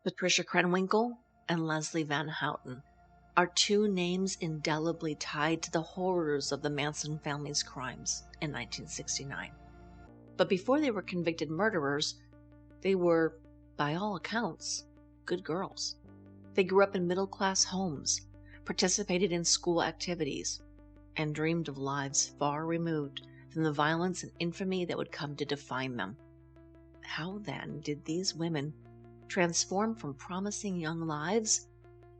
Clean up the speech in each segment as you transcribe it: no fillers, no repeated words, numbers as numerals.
Patricia Krenwinkle and Leslie Van Houten are two names indelibly tied to the horrors of the Manson family's crimes in 1969. But before they were convicted murderers, they were, by all accounts, good girls. They grew up in middle-class homes, participated in school activities, and dreamed of lives far removed from the violence and infamy that would come to define them. How then did these women transform from promising young lives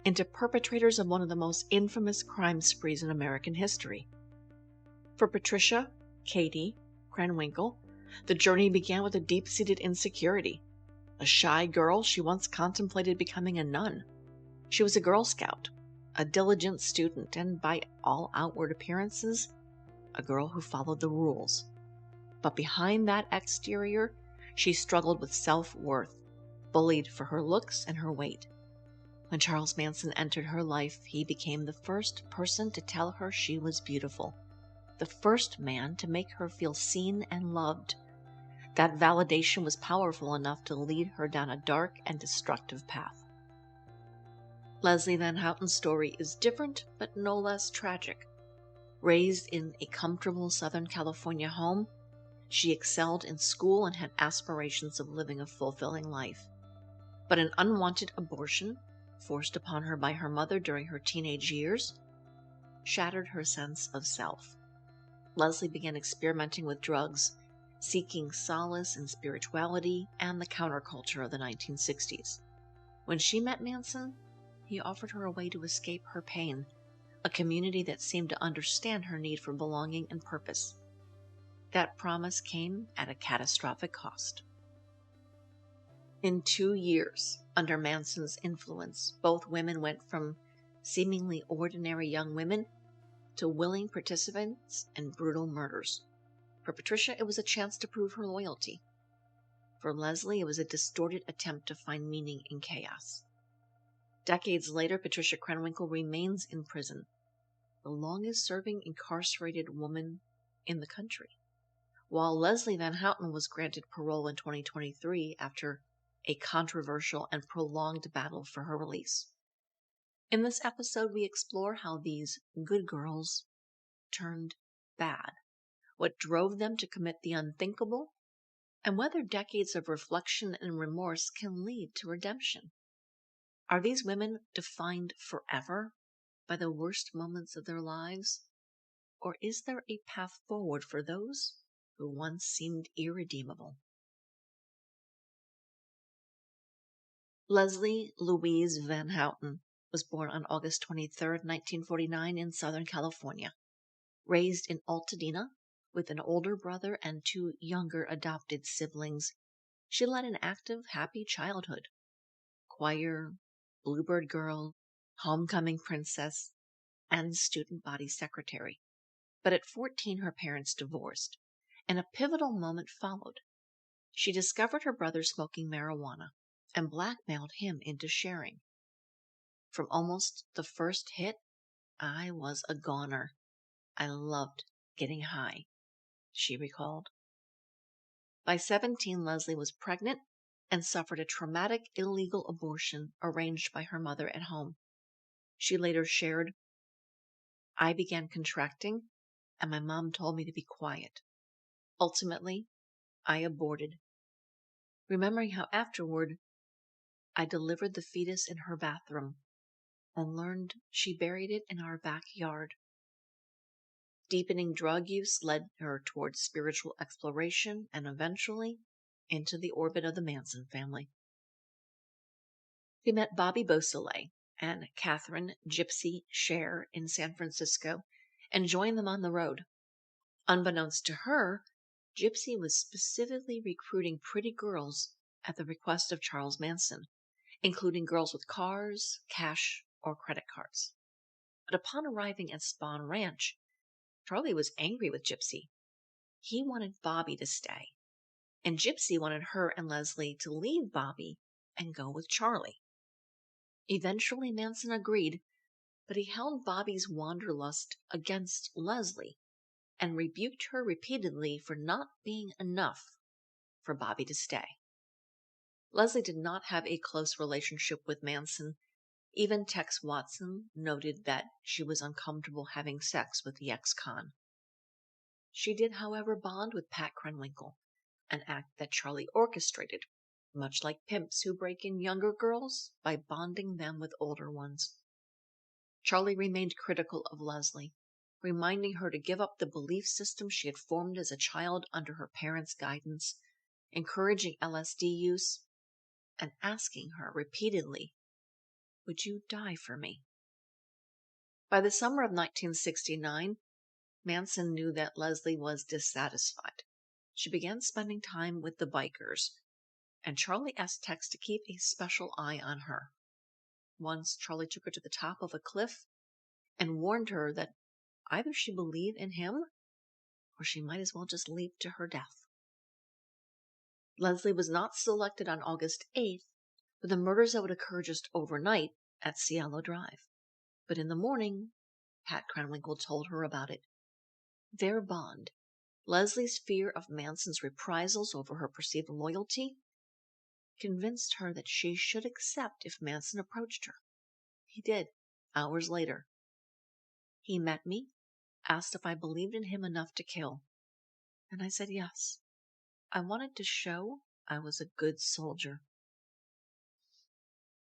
into perpetrators of one of the most infamous crime sprees in American history? For Patricia, Katie, Krenwinkle, the journey began with a deep-seated insecurity. A shy girl, she once contemplated becoming a nun. She was a Girl Scout, a diligent student, and by all outward appearances, a girl who followed the rules. But behind that exterior, she struggled with self-worth, bullied for her looks and her weight. When Charles Manson entered her life, he became the first person to tell her she was beautiful, the first man to make her feel seen and loved. That validation was powerful enough to lead her down a dark and destructive path. Leslie Van Houten's story is different, but no less tragic. Raised in a comfortable Southern California home, she excelled in school and had aspirations of living a fulfilling life. But an unwanted abortion, forced upon her by her mother during her teenage years, shattered her sense of self. Leslie began experimenting with drugs, seeking solace in spirituality and the counterculture of the 1960s. When she met Manson, he offered her a way to escape her pain, a community that seemed to understand her need for belonging and purpose. That promise came at a catastrophic cost. In 2 years, under Manson's influence, both women went from seemingly ordinary young women to willing participants in brutal murders. For Patricia, it was a chance to prove her loyalty. For Leslie, it was a distorted attempt to find meaning in chaos. Decades later, Patricia Krenwinkle remains in prison, the longest-serving incarcerated woman in the country, while Leslie Van Houten was granted parole in 2023 after a controversial and prolonged battle for her release. In this episode, we explore how these good girls turned bad, what drove them to commit the unthinkable, and whether decades of reflection and remorse can lead to redemption. Are these women defined forever by the worst moments of their lives? Or is there a path forward for those who once seemed irredeemable? Leslie Louise Van Houten was born on August 23, 1949 in Southern California. Raised in Altadena with an older brother and 2 younger adopted siblings, she led an active, happy childhood. Choir, Bluebird Girl, Homecoming Princess, and student body secretary. But at 14, her parents divorced, and a pivotal moment followed. She discovered her brother smoking marijuana and blackmailed him into sharing. From almost the first hit, I was a goner. I loved getting high, she recalled. By 17, Leslie was pregnant and suffered a traumatic illegal abortion arranged by her mother at home. She later shared, "I began contracting, and my mom told me to be quiet. Ultimately, I aborted. Remembering how afterward, I delivered the fetus in her bathroom and learned she buried it in our backyard." Deepening drug use led her towards spiritual exploration and eventually into the orbit of the Manson family. She met Bobby Beausoleil and Catherine Gypsy Cher in San Francisco and joined them on the road. Unbeknownst to her, Gypsy was specifically recruiting pretty girls at the request of Charles Manson, including girls with cars, cash, or credit cards. But upon arriving at Spawn Ranch, Charlie was angry with Gypsy. He wanted Bobby to stay, and Gypsy wanted her and Leslie to leave Bobby and go with Charlie. Eventually, Manson agreed, but he held Bobby's wanderlust against Leslie and rebuked her repeatedly for not being enough for Bobby to stay. Leslie did not have a close relationship with Manson. Even Tex Watson noted that she was uncomfortable having sex with the ex-con. She did, however, bond with Pat Krenwinkle, an act that Charlie orchestrated, much like pimps who break in younger girls by bonding them with older ones. Charlie remained critical of Leslie, reminding her to give up the belief system she had formed as a child under her parents' guidance, encouraging LSD use, and asking her repeatedly, "Would you die for me?" By the summer of 1969, Manson knew that Leslie was dissatisfied. She began spending time with the bikers, and Charlie asked Tex to keep a special eye on her. Once, Charlie took her to the top of a cliff and warned her that either she believed in him or she might as well just leap to her death. Leslie was not selected on August 8th for the murders that would occur just overnight at Cielo Drive. But in the morning, Pat Krenwinkle told her about it. Their bond, Leslie's fear of Manson's reprisals over her perceived loyalty, convinced her that she should accept if Manson approached her. He did, hours later. He met me, asked if I believed in him enough to kill, and I said yes. I wanted to show I was a good soldier.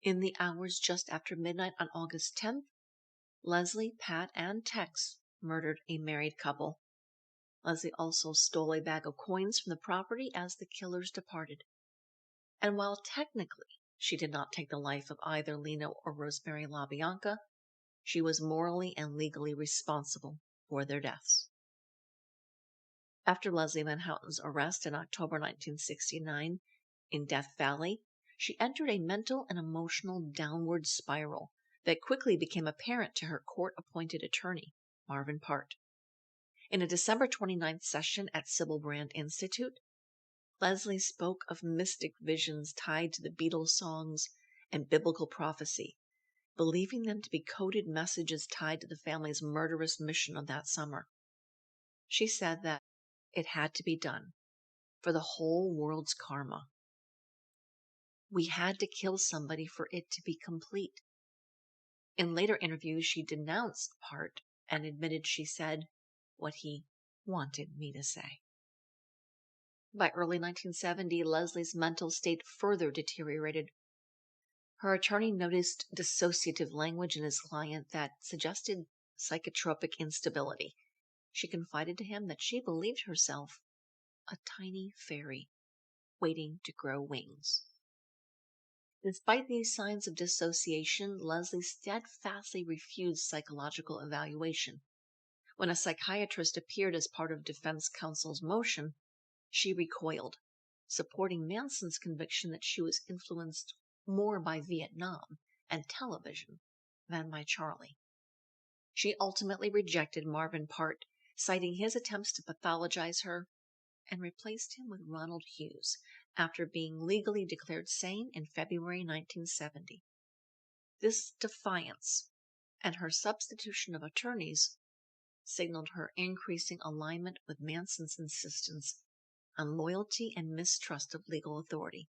In the hours just after midnight on August 10th, Leslie, Pat, and Tex murdered a married couple. Leslie also stole a bag of coins from the property as the killers departed. And while technically she did not take the life of either Lena or Rosemary LaBianca, she was morally and legally responsible for their deaths. After Leslie Van Houten's arrest in October 1969 in Death Valley, she entered a mental and emotional downward spiral that quickly became apparent to her court-appointed attorney, Marvin Part. In a December 29th session at Sybil Brand Institute, Leslie spoke of mystic visions tied to the Beatles songs and biblical prophecy, believing them to be coded messages tied to the family's murderous mission of that summer. She said that it had to be done for the whole world's karma. We had to kill somebody for it to be complete. In later interviews, she denounced Part and admitted she said what he wanted me to say. By early 1970, Leslie's mental state further deteriorated. Her attorney noticed dissociative language in his client that suggested psychotropic instability. She confided to him that she believed herself a tiny fairy waiting to grow wings. Despite these signs of dissociation, Leslie steadfastly refused psychological evaluation. When a psychiatrist appeared as part of defense counsel's motion, she recoiled, supporting Manson's conviction that she was influenced more by Vietnam and television than by Charlie. She ultimately rejected Marvin Part, citing his attempts to pathologize her, and replaced him with Ronald Hughes after being legally declared sane in February 1970. This defiance and her substitution of attorneys signaled her increasing alignment with Manson's insistence on loyalty and mistrust of legal authority.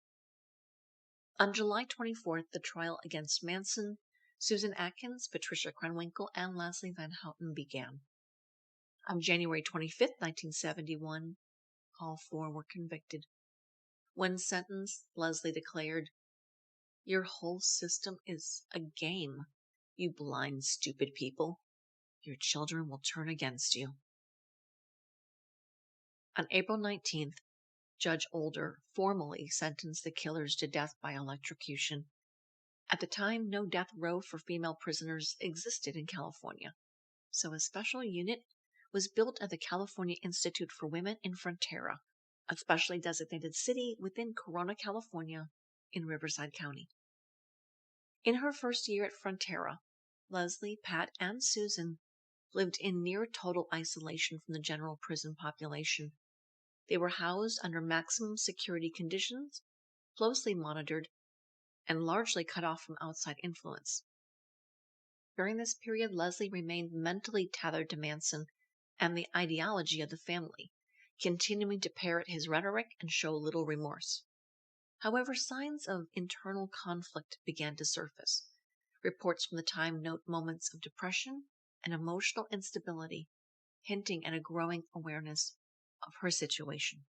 On July 24th, the trial against Manson, Susan Atkins, Patricia Krenwinkle, and Leslie Van Houten began. On January 25th, 1971, all four were convicted. When sentenced, Leslie declared, "Your whole system is a game, you blind, stupid people. Your children will turn against you." On April 19th, Judge Older formally sentenced the killers to death by electrocution. At the time, no death row for female prisoners existed in California, so a special unit was built at the California Institute for Women in Frontera, a specially designated city within Corona, California, in Riverside County. In her first year at Frontera, Leslie, Pat, and Susan lived in near total isolation from the general prison population. They were housed under maximum security conditions, closely monitored, and largely cut off from outside influence. During this period, Leslie remained mentally tethered to Manson and the ideology of the family, continuing to parrot his rhetoric and show little remorse. However, signs of internal conflict began to surface. Reports from the time note moments of depression and emotional instability, hinting at a growing awareness of her situation.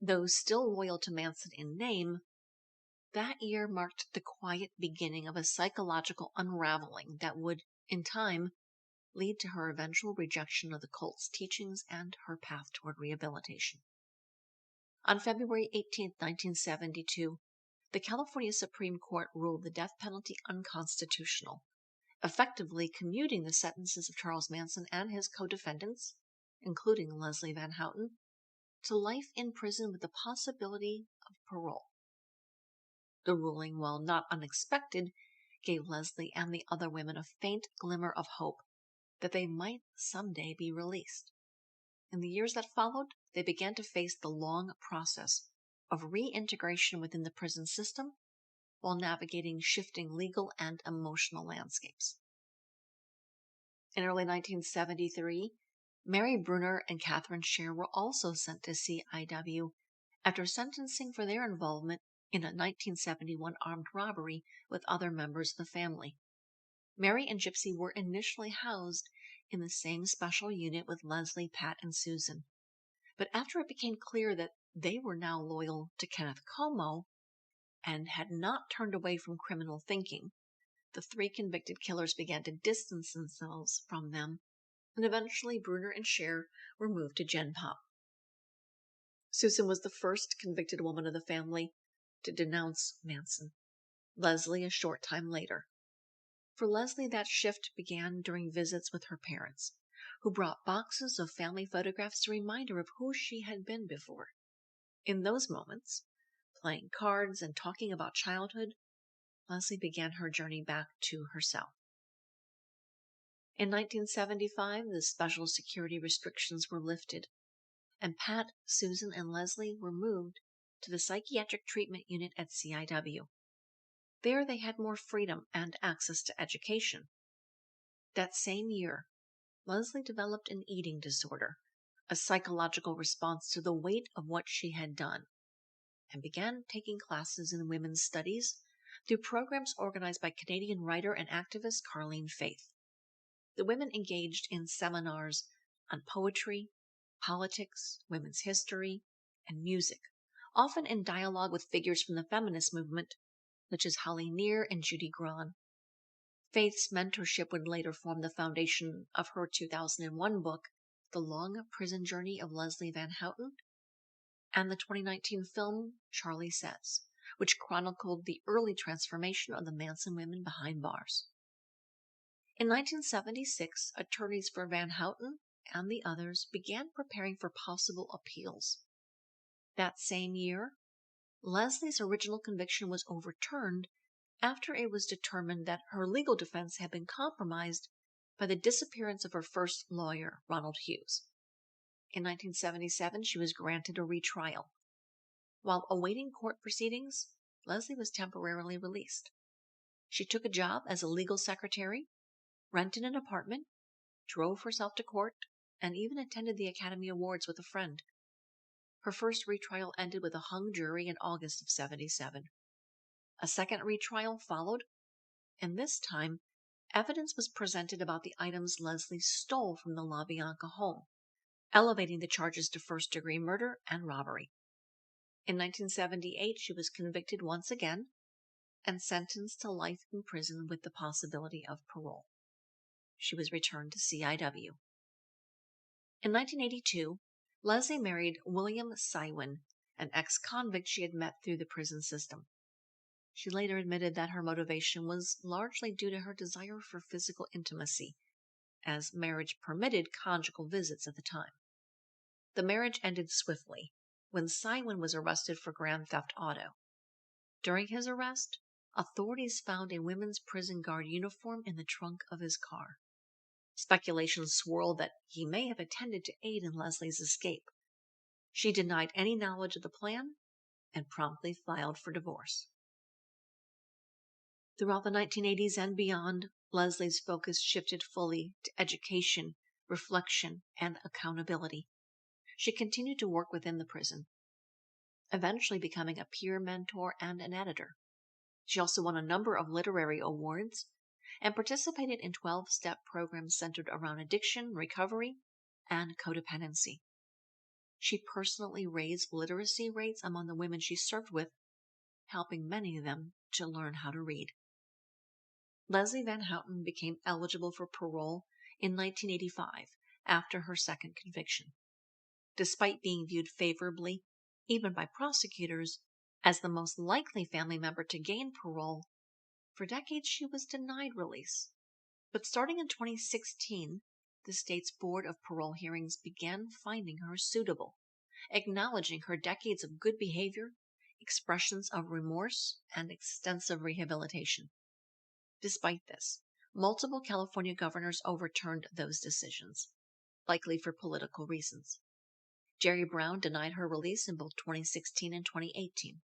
Though still loyal to Manson in name, that year marked the quiet beginning of a psychological unraveling that would, in time, lead to her eventual rejection of the cult's teachings and her path toward rehabilitation. On February 18, 1972, the California Supreme Court ruled the death penalty unconstitutional, effectively commuting the sentences of Charles Manson and his co-defendants, including Leslie Van Houten, to life in prison with the possibility of parole. The ruling, while not unexpected, gave Leslie and the other women a faint glimmer of hope that they might someday be released. In the years that followed, they began to face the long process of reintegration within the prison system while navigating shifting legal and emotional landscapes. In early 1973, Mary Brunner and Catherine Scher were also sent to CIW after sentencing for their involvement in a 1971 armed robbery with other members of the family. Mary and Gypsy were initially housed in the same special unit with Leslie, Pat, and Susan. But after it became clear that they were now loyal to Kenneth Como and had not turned away from criminal thinking, the three convicted killers began to distance themselves from them, and eventually Brunner and Scher were moved to Gen Pop. Susan was the first convicted woman of the family to denounce Manson. Leslie a short time later. For Leslie, that shift began during visits with her parents, who brought boxes of family photographs to remind her of who she had been before. In those moments, playing cards and talking about childhood, Leslie began her journey back to herself. In 1975, the special security restrictions were lifted, and Pat, Susan, and Leslie were moved to the psychiatric treatment unit at CIW. There they had more freedom and access to education. That same year, Leslie developed an eating disorder, a psychological response to the weight of what she had done, and began taking classes in women's studies through programs organized by Canadian writer and activist Carleen Faith. The women engaged in seminars on poetry, politics, women's history, and music, often in dialogue with figures from the feminist movement, such as Holly Near and Judy Grahn. Faith's mentorship would later form the foundation of her 2001 book, The Long Prison Journey of Leslie Van Houten, and the 2019 film, Charlie Says, which chronicled the early transformation of the Manson women behind bars. In 1976, attorneys for Van Houten and the others began preparing for possible appeals. That same year, Leslie's original conviction was overturned after it was determined that her legal defense had been compromised by the disappearance of her first lawyer, Ronald Hughes. In 1977, she was granted a retrial. While awaiting court proceedings, Leslie was temporarily released. She took a job as a legal secretary, rented an apartment, drove herself to court, and even attended the Academy Awards with a friend. Her first retrial ended with a hung jury in August of '77. A second retrial followed, and this time, evidence was presented about the items Leslie stole from the La Bianca home, elevating the charges to first-degree murder and robbery. In 1978, she was convicted once again and sentenced to life in prison with the possibility of parole. She was returned to CIW. In 1982, Leslie married William Sywin, an ex-convict she had met through the prison system. She later admitted that her motivation was largely due to her desire for physical intimacy, as marriage permitted conjugal visits at the time. The marriage ended swiftly when Sywin was arrested for grand theft auto. During his arrest, authorities found a women's prison guard uniform in the trunk of his car. Speculation swirled that he may have intended to aid in Leslie's escape. She denied any knowledge of the plan and promptly filed for divorce. Throughout the 1980s and beyond, Leslie's focus shifted fully to education, reflection, and accountability. She continued to work within the prison. eventually becoming a peer mentor and an editor. She also won a number of literary awards and participated in 12-step programs centered around addiction, recovery, and codependency. She personally raised literacy rates among the women she served with, helping many of them to learn how to read. Leslie Van Houten became eligible for parole in 1985 after her second conviction. Despite being viewed favorably, even by prosecutors, as the most likely family member to gain parole, for decades she was denied release. But starting in 2016, the state's Board of Parole Hearings began finding her suitable, acknowledging her decades of good behavior, expressions of remorse, and extensive rehabilitation. Despite this, multiple California governors overturned those decisions, likely for political reasons. Jerry Brown denied her release in both 2016 and 2018.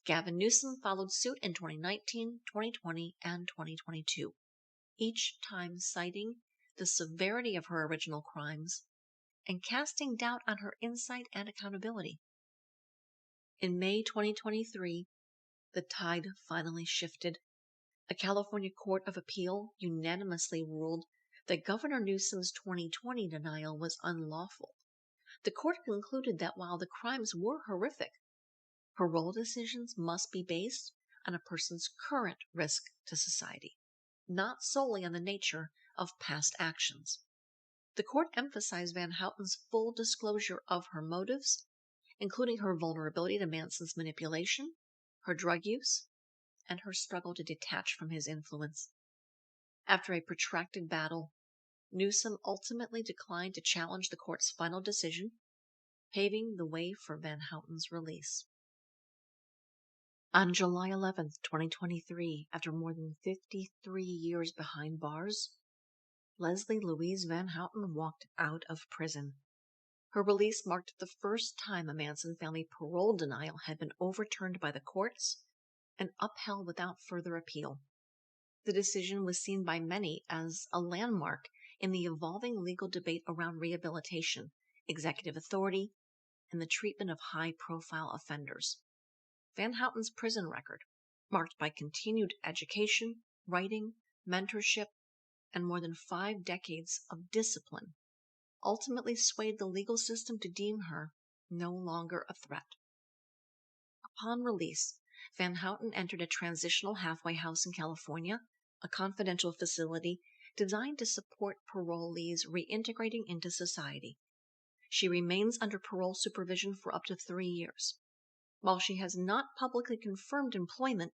Gavin Newsom followed suit in 2019, 2020, and 2022, each time citing the severity of her original crimes and casting doubt on her insight and accountability. In May 2023, the tide finally shifted. A California Court of Appeal unanimously ruled that Governor Newsom's 2020 denial was unlawful. The court concluded that while the crimes were horrific, parole decisions must be based on a person's current risk to society, not solely on the nature of past actions. The court emphasized Van Houten's full disclosure of her motives, including her vulnerability to Manson's manipulation, her drug use, and her struggle to detach from his influence. After a protracted battle, Newsom ultimately declined to challenge the court's final decision, paving the way for Van Houten's release. On July 11, 2023, after more than 53 years behind bars, Leslie Louise Van Houten walked out of prison. Her release marked the first time a Manson family parole denial had been overturned by the courts and upheld without further appeal. The decision was seen by many as a landmark in the evolving legal debate around rehabilitation, executive authority, and the treatment of high-profile offenders. Van Houten's prison record, marked by continued education, writing, mentorship, and more than 5 decades of discipline, ultimately swayed the legal system to deem her no longer a threat. Upon release, Van Houten entered a transitional halfway house in California, a confidential facility designed to support parolees reintegrating into society. She remains under parole supervision for up to 3 years. While she has not publicly confirmed employment,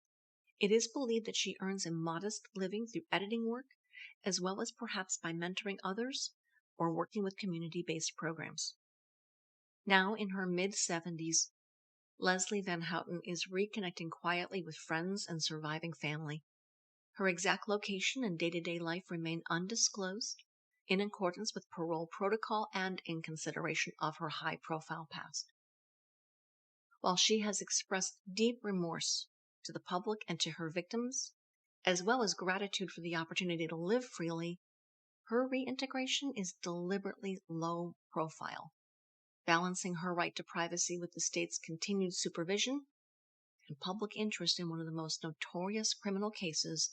it is believed that she earns a modest living through editing work, as well as perhaps by mentoring others or working with community-based programs. Now in her mid-70s, Leslie Van Houten is reconnecting quietly with friends and surviving family. Her exact location and day-to-day life remain undisclosed, in accordance with parole protocol and in consideration of her high-profile past. While she has expressed deep remorse to the public and to her victims, as well as gratitude for the opportunity to live freely, her reintegration is deliberately low profile, balancing her right to privacy with the state's continued supervision and public interest in one of the most notorious criminal cases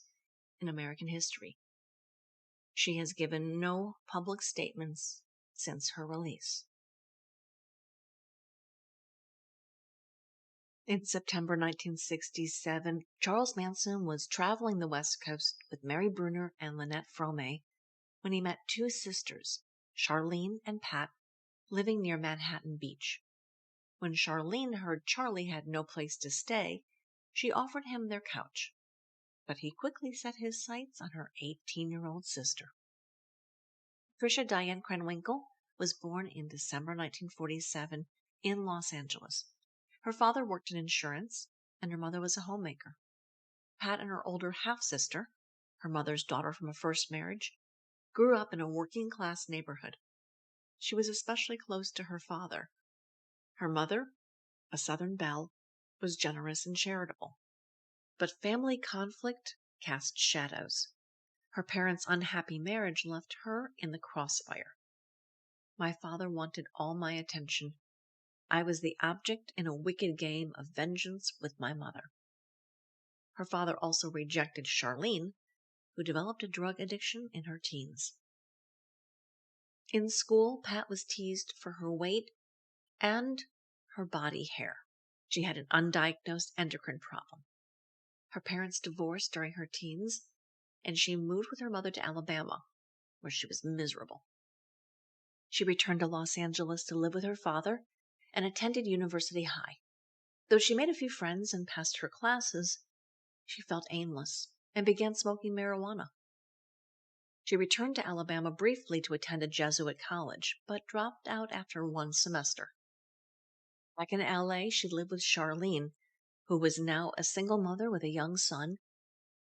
in American history. She has given no public statements since her release. In September 1967, Charles Manson was traveling the West Coast with Mary Bruner and Lynette Fromey when he met 2 sisters, Charlene and Pat, living near Manhattan Beach. When Charlene heard Charlie had no place to stay, she offered him their couch, but he quickly set his sights on her 18-year-old sister. Patricia Diane Krenwinkle was born in December 1947 in Los Angeles. Her father worked in insurance, and her mother was a homemaker. Pat and her older half-sister, her mother's daughter from a first marriage, grew up in a working-class neighborhood. She was especially close to her father. Her mother, a Southern belle, was generous and charitable. But family conflict cast shadows. Her parents' unhappy marriage left her in the crossfire. My father wanted all my attention. I was the object in a wicked game of vengeance with my mother. Her father also rejected Charlene, who developed a drug addiction in her teens. In school, Pat was teased for her weight and her body hair. She had an undiagnosed endocrine problem. Her parents divorced during her teens, and she moved with her mother to Alabama, where she was miserable. She returned to Los Angeles to live with her father and attended University High. Though she made a few friends and passed her classes, she felt aimless and began smoking marijuana. She returned to Alabama briefly to attend a Jesuit college, but dropped out after one semester. Back in LA, she lived with Charlene, who was now a single mother with a young son,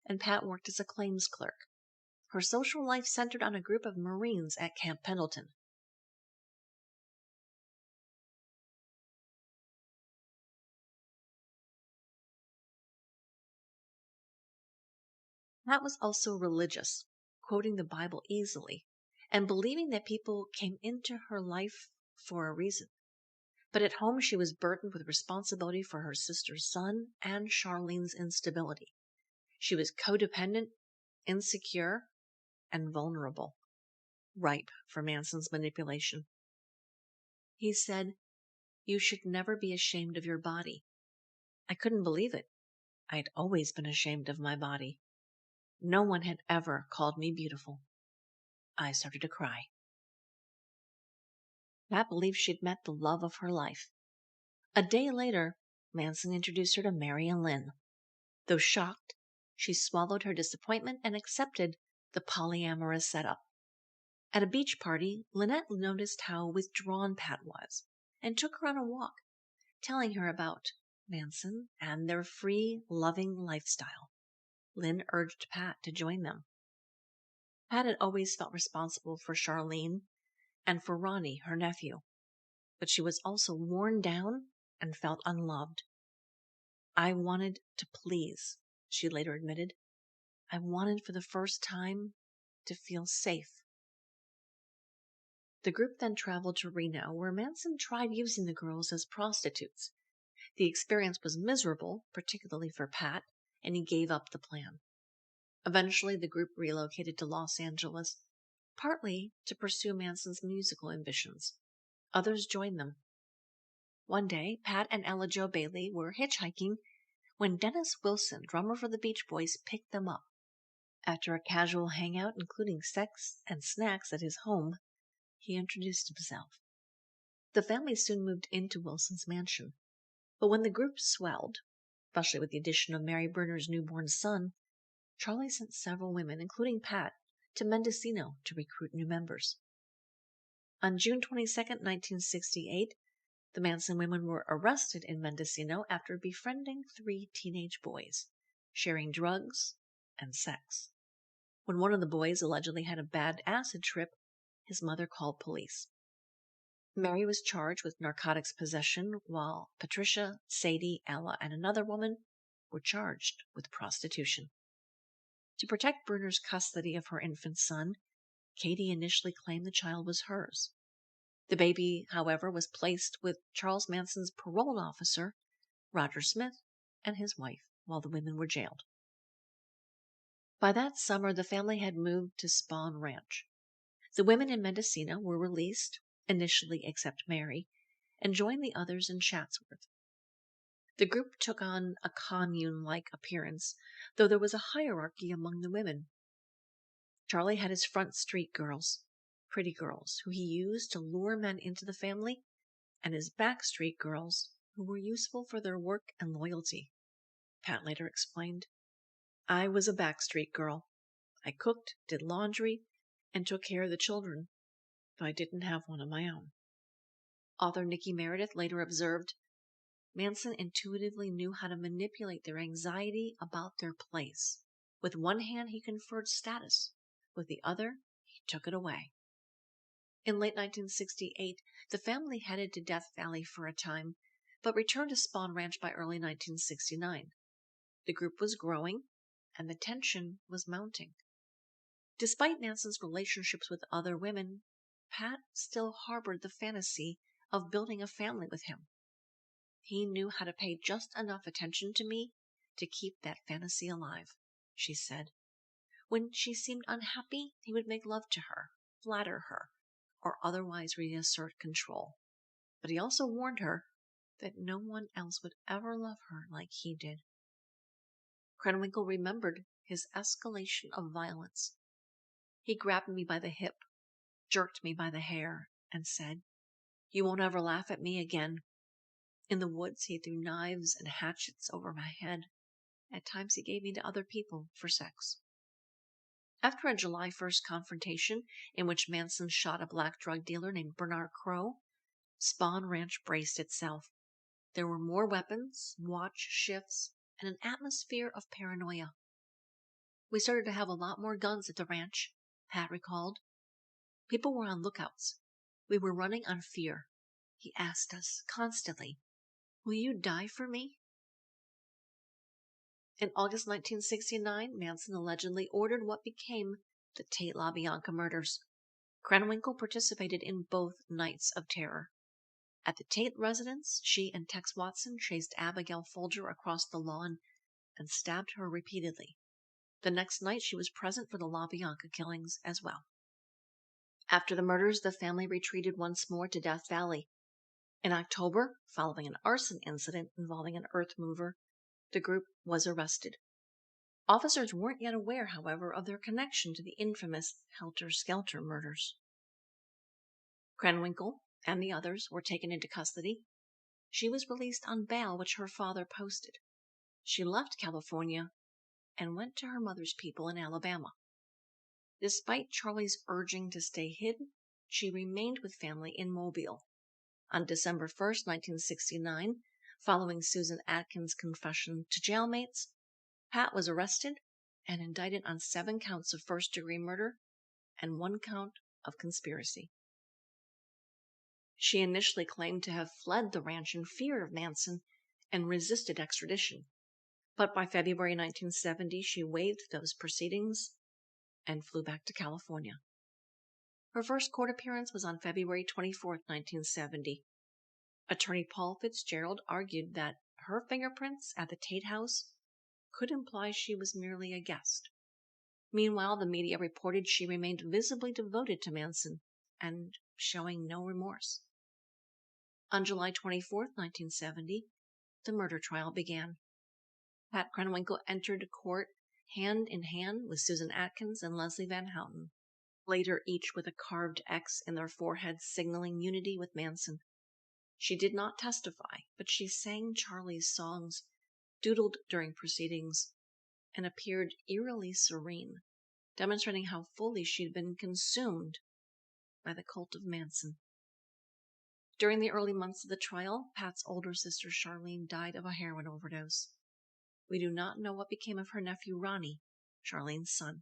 and Pat worked as a claims clerk. Her social life centered on a group of Marines at Camp Pendleton. Pat was also religious, quoting the Bible easily, and believing that people came into her life for a reason. But at home, she was burdened with responsibility for her sister's son and Charlene's instability. She was codependent, insecure, and vulnerable, ripe for Manson's manipulation. He said, "You should never be ashamed of your body." I couldn't believe it. I had always been ashamed of my body. No one had ever called me beautiful. I started to cry. Pat believed she'd met the love of her life. A day later, Manson introduced her to Mary and Lynn. Though shocked, she swallowed her disappointment and accepted the polyamorous setup. At a beach party, Lynette noticed how withdrawn Pat was and took her on a walk, telling her about Manson and their free, loving lifestyle. Lynn urged Pat to join them. Pat had always felt responsible for Charlene and for Ronnie, her nephew, but she was also worn down and felt unloved. "I wanted to please," she later admitted. "I wanted for the first time to feel safe." The group then traveled to Reno, where Manson tried using the girls as prostitutes. The experience was miserable, particularly for Pat, and he gave up the plan. Eventually, the group relocated to Los Angeles, partly to pursue Manson's musical ambitions. Others joined them. One day, Pat and Ella Jo Bailey were hitchhiking when Dennis Wilson, drummer for the Beach Boys, picked them up. After a casual hangout, including sex and snacks at his home, he introduced himself. The family soon moved into Wilson's mansion. But when the group swelled, especially with the addition of Mary Bruner's newborn son, Charlie sent several women, including Pat, to Mendocino to recruit new members. On June 22, 1968, the Manson women were arrested in Mendocino after befriending 3 teenage boys, sharing drugs and sex. When one of the boys allegedly had a bad acid trip, his mother called police. Mary was charged with narcotics possession, while Patricia, Sadie, Ella, and another woman were charged with prostitution. To protect Bruner's custody of her infant son, Katie initially claimed the child was hers. The baby, however, was placed with Charles Manson's parole officer, Roger Smith, and his wife, while the women were jailed. By that summer, the family had moved to Spawn Ranch. The women in Mendocino were released, initially except Mary, and joined the others in Chatsworth. The group took on a commune-like appearance, though there was a hierarchy among the women. Charlie had his front street girls, pretty girls, who he used to lure men into the family, and his back street girls, who were useful for their work and loyalty. Pat later explained, "I was a back street girl. I cooked, did laundry, and took care of the children, though I didn't have one of my own." Author Nikki Meredith later observed, "Manson intuitively knew how to manipulate their anxiety about their place. With one hand, he conferred status. With the other, he took it away." In late 1968, the family headed to Death Valley for a time, but returned to Spawn Ranch by early 1969. The group was growing, and the tension was mounting. Despite Manson's relationships with other women, Pat still harbored the fantasy of building a family with him. He knew how to pay just enough attention to me to keep that fantasy alive, she said. When she seemed unhappy, he would make love to her, flatter her, or otherwise reassert control. But he also warned her that no one else would ever love her like he did. Krenwinkel remembered his escalation of violence. He grabbed me by the hip, jerked me by the hair, and said, "You won't ever laugh at me again." In the woods, he threw knives and hatchets over my head. At times, he gave me to other people for sex. After a July 1st confrontation in which Manson shot a black drug dealer named Bernard Crow, Spawn Ranch braced itself. There were more weapons, watch shifts, and an atmosphere of paranoia. "We started to have a lot more guns at the ranch," Pat recalled. "People were on lookouts. We were running on fear." He asked us constantly, "Will you die for me?" In August 1969, Manson allegedly ordered what became the Tate LaBianca murders. Krenwinkel participated in both nights of terror. At the Tate residence, she and Tex Watson chased Abigail Folger across the lawn and stabbed her repeatedly. The next night, she was present for the LaBianca killings as well. After the murders, the family retreated once more to Death Valley. In October, following an arson incident involving an earth mover, the group was arrested. Officers weren't yet aware, however, of their connection to the infamous Helter Skelter murders. Krenwinkel and the others were taken into custody. She was released on bail, which her father posted. She left California and went to her mother's people in Alabama. Despite Charlie's urging to stay hidden, she remained with family in Mobile. On December 1st, 1969, following Susan Atkins' confession to jailmates, Pat was arrested and indicted on 7 counts of first-degree murder and 1 count of conspiracy. She initially claimed to have fled the ranch in fear of Manson and resisted extradition. But by February 1970, she waived those proceedings and flew back to California. Her first court appearance was on February 24, 1970. Attorney Paul Fitzgerald argued that her fingerprints at the Tate house could imply she was merely a guest. Meanwhile, the media reported she remained visibly devoted to Manson and showing no remorse. On July 24, 1970, the murder trial began. Pat Krenwinkle entered court hand in hand with Susan Atkins and Leslie Van Houten, later each with a carved X in their foreheads signaling unity with Manson. She did not testify, but she sang Charlie's songs, doodled during proceedings, and appeared eerily serene, demonstrating how fully she'd been consumed by the cult of Manson. During the early months of the trial, Pat's older sister Charlene died of a heroin overdose. We do not know what became of her nephew Ronnie, Charlene's son.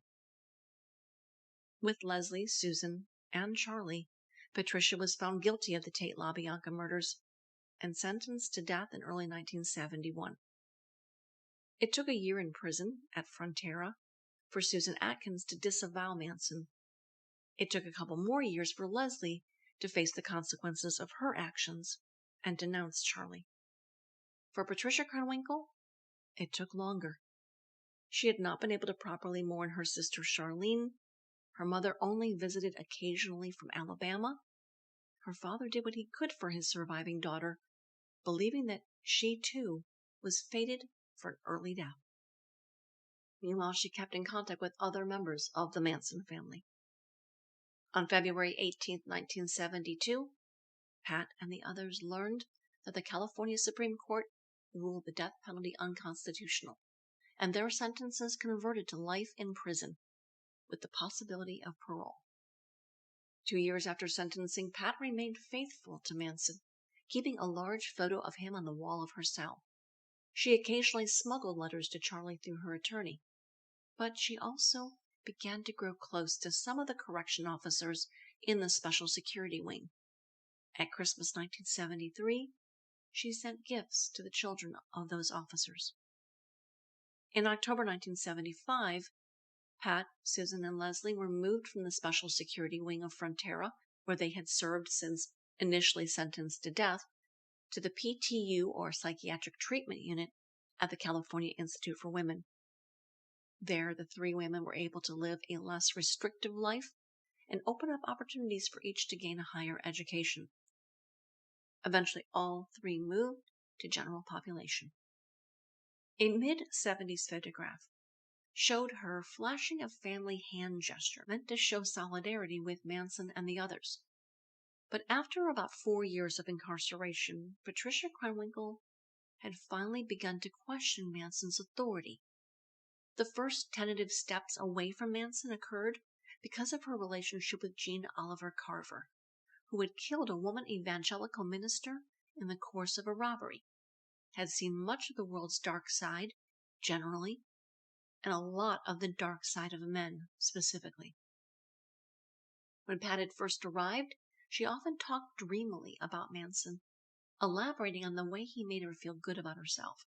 With Leslie, Susan, and Charlie, Patricia was found guilty of the Tate LaBianca murders and sentenced to death in early 1971. It took a year in prison at Frontera for Susan Atkins to disavow Manson. It took a couple more years for Leslie to face the consequences of her actions and denounce Charlie. For Patricia Krenwinkle, it took longer. She had not been able to properly mourn her sister Charlene. Her mother only visited occasionally from Alabama. Her father did what he could for his surviving daughter, believing that she, too, was fated for an early death. Meanwhile, she kept in contact with other members of the Manson family. On February 18, 1972, Pat and the others learned that the California Supreme Court ruled the death penalty unconstitutional, and their sentences converted to life in prison, with the possibility of parole. 2 years after sentencing, Pat remained faithful to Manson, keeping a large photo of him on the wall of her cell. She occasionally smuggled letters to Charlie through her attorney, but she also began to grow close to some of the correction officers in the Special Security Wing. At Christmas 1973, she sent gifts to the children of those officers. In October 1975, Pat, Susan, and Leslie were moved from the Special Security Wing of Frontera, where they had served since initially sentenced to death, to the PTU, or Psychiatric Treatment Unit, at the California Institute for Women. There, the three women were able to live a less restrictive life and open up opportunities for each to gain a higher education. Eventually, all three moved to general population. A mid-70s photograph showed her flashing a family hand gesture meant to show solidarity with Manson and the others. But after about 4 years of incarceration, Patricia Krenwinkle had finally begun to question Manson's authority. The first tentative steps away from Manson occurred because of her relationship with Jean Oliver Carver, who had killed a woman evangelical minister in the course of a robbery, had seen much of the world's dark side, generally, and a lot of the dark side of men, specifically. When Pat had first arrived, she often talked dreamily about Manson, elaborating on the way he made her feel good about herself,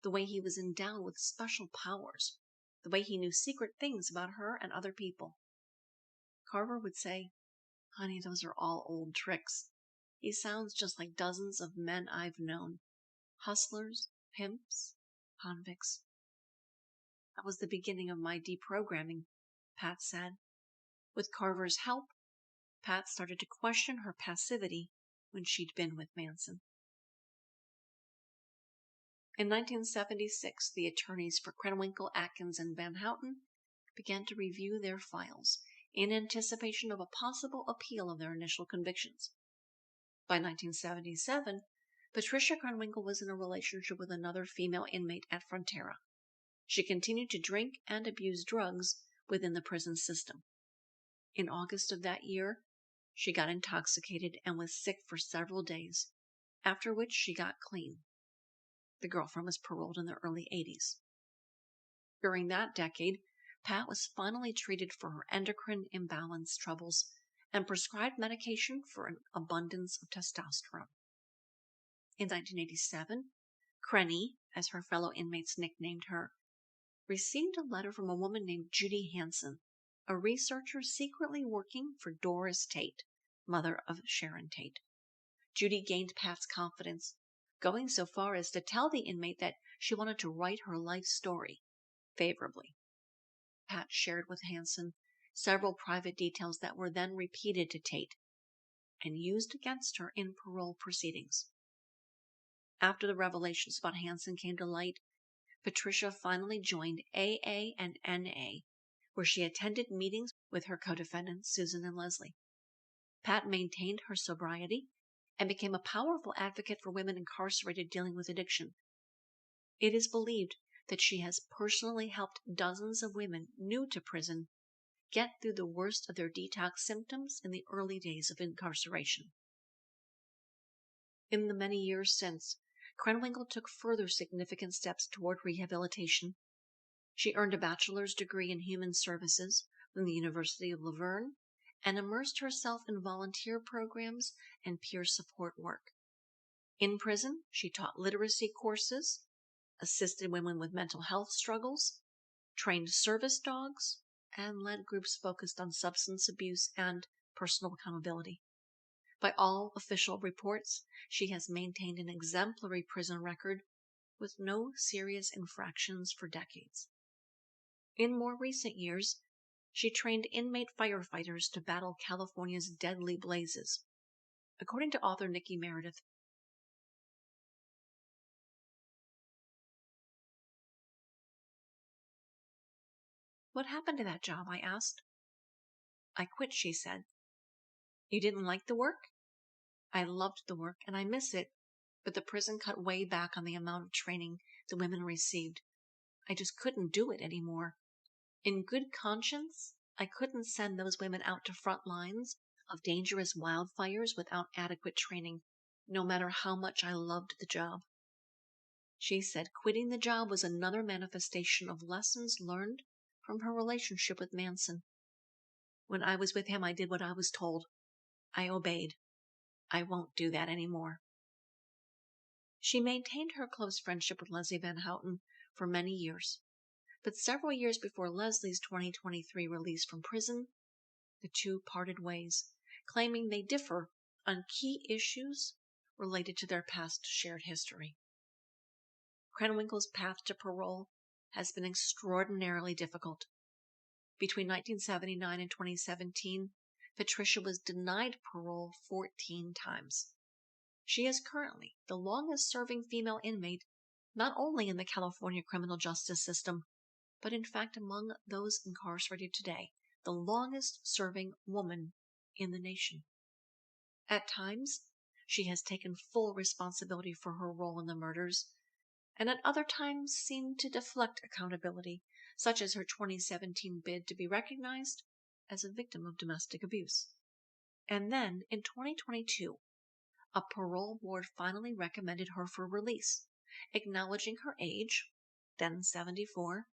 the way he was endowed with special powers, the way he knew secret things about her and other people. Carver would say, "Honey, those are all old tricks. He sounds just like dozens of men I've known. Hustlers, pimps, convicts." That was the beginning of my deprogramming, Pat said. With Carver's help, Pat started to question her passivity when she'd been with Manson. In 1976, the attorneys for Krenwinkel, Atkins, and Van Houten began to review their files in anticipation of a possible appeal of their initial convictions. By 1977, Patricia Krenwinkle was in a relationship with another female inmate at Frontera. She continued to drink and abuse drugs within the prison system. In August of that year, she got intoxicated and was sick for several days, after which she got clean. The girlfriend was paroled in the early 80s. During that decade, Pat was finally treated for her endocrine imbalance troubles and prescribed medication for an abundance of testosterone. In 1987, Krenny, as her fellow inmates nicknamed her, received a letter from a woman named Judy Hansen, a researcher secretly working for Doris Tate, mother of Sharon Tate. Judy gained Pat's confidence, going so far as to tell the inmate that she wanted to write her life story favorably. Pat shared with Hansen several private details that were then repeated to Tate and used against her in parole proceedings. After the revelations about Hansen came to light, Patricia finally joined AA and NA, where she attended meetings with her co-defendants, Susan and Leslie. Pat maintained her sobriety and became a powerful advocate for women incarcerated dealing with addiction. It is believed that she has personally helped dozens of women new to prison get through the worst of their detox symptoms in the early days of incarceration. In the many years since, Krenwinkel took further significant steps toward rehabilitation. She earned a bachelor's degree in human services from the University of Laverne and immersed herself in volunteer programs and peer support work. In prison, she taught literacy courses, assisted women with mental health struggles, trained service dogs, and led groups focused on substance abuse and personal accountability. By all official reports, she has maintained an exemplary prison record with no serious infractions for decades. In more recent years, she trained inmate firefighters to battle California's deadly blazes. According to author Nikki Meredith, "What happened to that job?" I asked. "I quit," she said. "You didn't like the work?" "I loved the work and I miss it, but the prison cut way back on the amount of training the women received. I just couldn't do it anymore. In good conscience, I couldn't send those women out to front lines of dangerous wildfires without adequate training, no matter how much I loved the job." She said quitting the job was another manifestation of lessons learned from her relationship with Manson. "When I was with him, I did what I was told. I obeyed. I won't do that anymore." She maintained her close friendship with Leslie Van Houten for many years, but several years before Leslie's 2023 release from prison, the two parted ways, claiming they differ on key issues related to their past shared history. Krenwinkel's path to parole has been extraordinarily difficult. Between 1979 and 2017, Patricia was denied parole 14 times. She is currently the longest-serving female inmate not only in the California criminal justice system, but in fact among those incarcerated today, the longest-serving woman in the nation. At times, she has taken full responsibility for her role in the murders, and at other times seemed to deflect accountability, such as her 2017 bid to be recognized as a victim of domestic abuse. And then, in 2022, a parole board finally recommended her for release, acknowledging her age, then 74,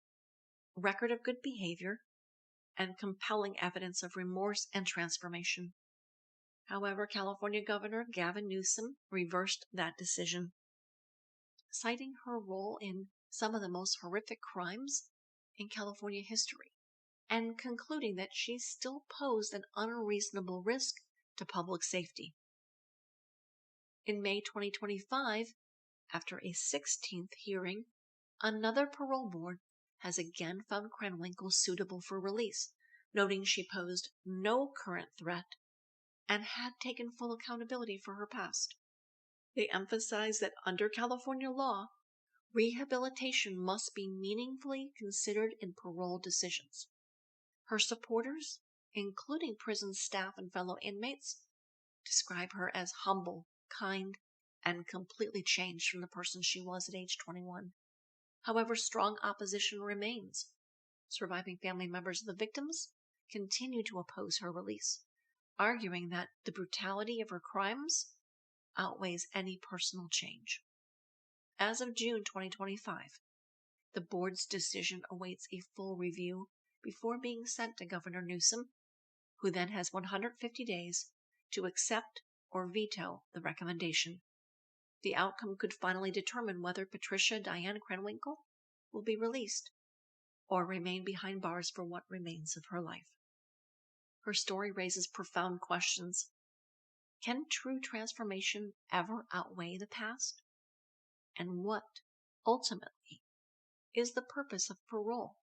record of good behavior, and compelling evidence of remorse and transformation. However, California Governor Gavin Newsom reversed that decision, citing her role in some of the most horrific crimes in California history, and concluding that she still posed an unreasonable risk to public safety. In May 2025, after a 16th hearing, another parole board has again found Krenwinkel suitable for release, noting she posed no current threat and had taken full accountability for her past. They emphasize that under California law, rehabilitation must be meaningfully considered in parole decisions. Her supporters, including prison staff and fellow inmates, describe her as humble, kind, and completely changed from the person she was at age 21. However, strong opposition remains. Surviving family members of the victims continue to oppose her release, arguing that the brutality of her crimes outweighs any personal change. As of June 2025, the board's decision awaits a full review before being sent to Governor Newsom, who then has 150 days to accept or veto the recommendation. The outcome could finally determine whether Patricia Diane Krenwinkle will be released or remain behind bars for what remains of her life. Her story raises profound questions. Can true transformation ever outweigh the past? And what, ultimately, is the purpose of parole?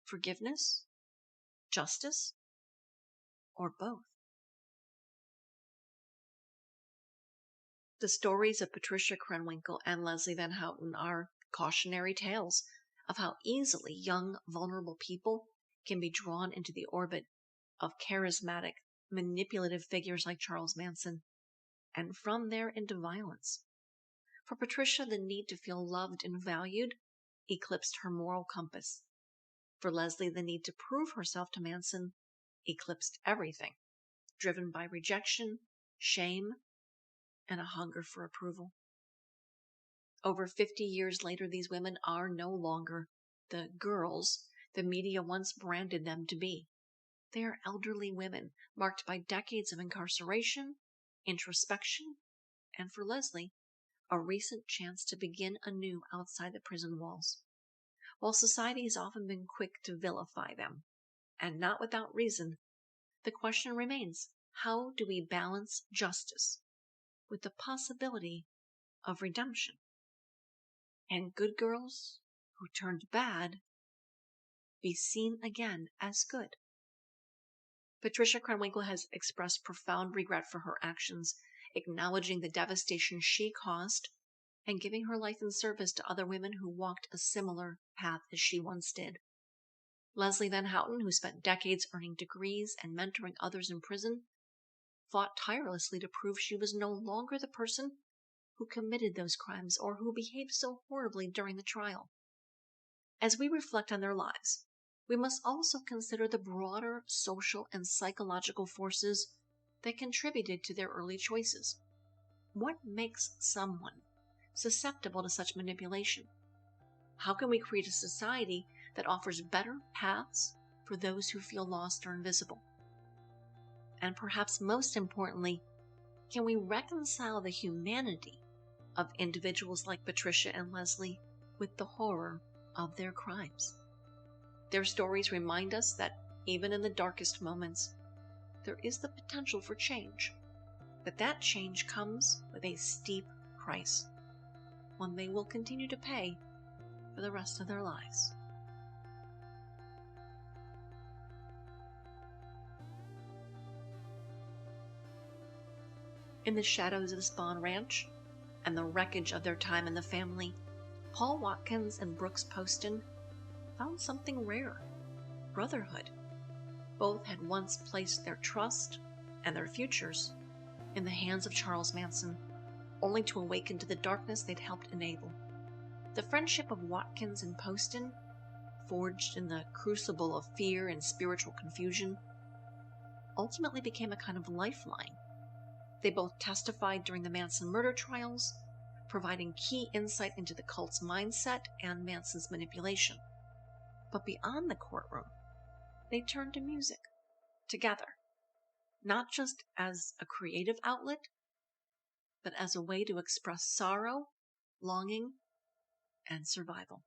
Forgiveness? Justice? Or both? The stories of Patricia Krenwinkle and Leslie Van Houten are cautionary tales of how easily young, vulnerable people can be drawn into the orbit of charismatic, manipulative figures like Charles Manson, and from there into violence. For Patricia, the need to feel loved and valued eclipsed her moral compass. For Leslie, the need to prove herself to Manson eclipsed everything, driven by rejection, shame, and a hunger for approval. Over 50 years later, these women are no longer the girls the media once branded them to be. They are elderly women, marked by decades of incarceration, introspection, and for Leslie, a recent chance to begin anew outside the prison walls. While society has often been quick to vilify them, and not without reason, the question remains, how do we balance justice with the possibility of redemption? And good girls who turned bad be seen again as good. Patricia Krenwinkle has expressed profound regret for her actions, acknowledging the devastation she caused and giving her life in service to other women who walked a similar path as she once did. Leslie Van Houten, who spent decades earning degrees and mentoring others in prison, fought tirelessly to prove she was no longer the person who committed those crimes or who behaved so horribly during the trial. As we reflect on their lives, we must also consider the broader social and psychological forces that contributed to their early choices. What makes someone susceptible to such manipulation? How can we create a society that offers better paths for those who feel lost or invisible? And perhaps most importantly, can we reconcile the humanity of individuals like Patricia and Leslie with the horror of their crimes? Their stories remind us that even in the darkest moments, there is the potential for change. But that change comes with a steep price, one they will continue to pay for the rest of their lives. In the shadows of the Spahn Ranch and the wreckage of their time in the family, Paul Watkins and Brooks Poston found something rare: brotherhood. Both had once placed their trust and their futures in the hands of Charles Manson, only to awaken to the darkness they'd helped enable. The friendship of Watkins and Poston, forged in the crucible of fear and spiritual confusion, ultimately became a kind of lifeline. They both testified during the Manson murder trials, providing key insight into the cult's mindset and Manson's manipulation. But beyond the courtroom, they turned to music together, not just as a creative outlet, but as a way to express sorrow, longing, and survival.